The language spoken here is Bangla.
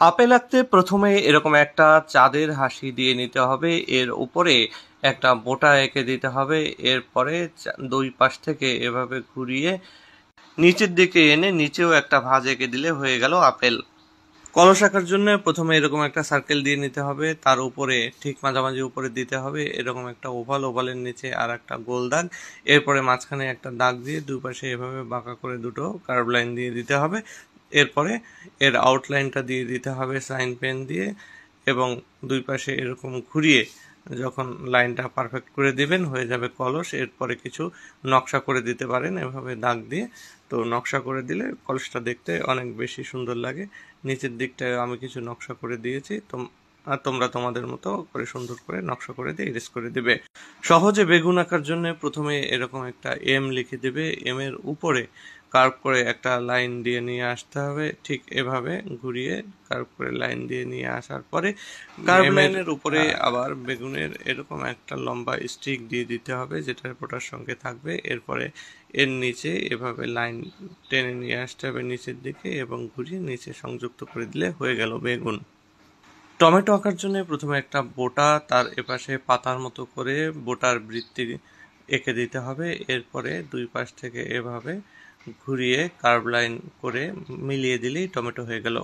আপেল আঁকতে প্রথমে এরকম একটা চাঁদের হাসি দিয়ে নিতে হবে, এর উপরে একটা বোঁটা এঁকে দিতে হবে। এরপরে দুই পাশ থেকে এভাবে ঘুরিয়ে নিচের দিকে এনে নিচেও একটা ভাঁজ এঁকে দিলে হয়ে গেল আপেল। কলস আঁকার জন্য প্রথমে এরকম একটা সার্কেল দিয়ে নিতে হবে, তার উপরে ঠিক মাঝামাঝি উপরে দিতে হবে এরকম একটা ওভাল, ওভালের নিচে আর একটা গোল দাগ, এরপরে মাঝখানে একটা দাগ দিয়ে দুই পাশে এভাবে বাঁকা করে দুটো কার্ভ লাইন দিয়ে দিতে হবে। এরপরে এর আউটলাইনটা দিয়ে দিতে হবে সাইন পেন দিয়ে, এবং দুই পাশে এরকম ঘুরিয়ে যখন লাইনটা পারফেক্ট করে দিবেন হয়ে যাবে কলস। এরপরে কিছু নকশা করে দিতে পারেন এভাবে দাগ দিয়ে, তো নকশা করে দিলে কলসটা দেখতে অনেক বেশি সুন্দর লাগে। নিচের দিকটায় আমি কিছু নকশা করে দিয়েছি, আর তোমরা তোমাদের মতো করে সুন্দর করে নকশা করে দিয়ে ইরেজ করে দিবে। সহজে বেগুন আঁকার জন্য প্রথমে এরকম একটা এম লিখে দেবে, এম এর উপরে কার্ভ করে একটা লাইন দিয়ে নিয়ে আসতে হবে, ঠিক এভাবে ঘুরিয়ে কার্ভ করে লাইন দিয়ে নিয়ে আসার পরে কার্ভ লাইনের উপরে আবার বেগুনের এরকম একটা লম্বা স্টিক দিয়ে দিতে হবে যেটা ওটার সঙ্গে থাকবে। এরপরে এর নিচে এভাবে লাইন টেনে নিয়ে আসতে হবে নিচের দিকে এবং ঘুরিয়ে নিচে সংযুক্ত করে দিলে হয়ে গেল বেগুন। টমেটো আঁকার জন্য প্রথমে একটা বোঁটা, তার এপাশে পাতার মতো করে বোঁটার বৃত্তি এঁকে দিতে হবে। এরপরে দুই পাশ থেকে এভাবে ঘুরিয়ে কার্ভ লাইন করে মিলিয়ে দিলেই টমেটো হয়ে গেল।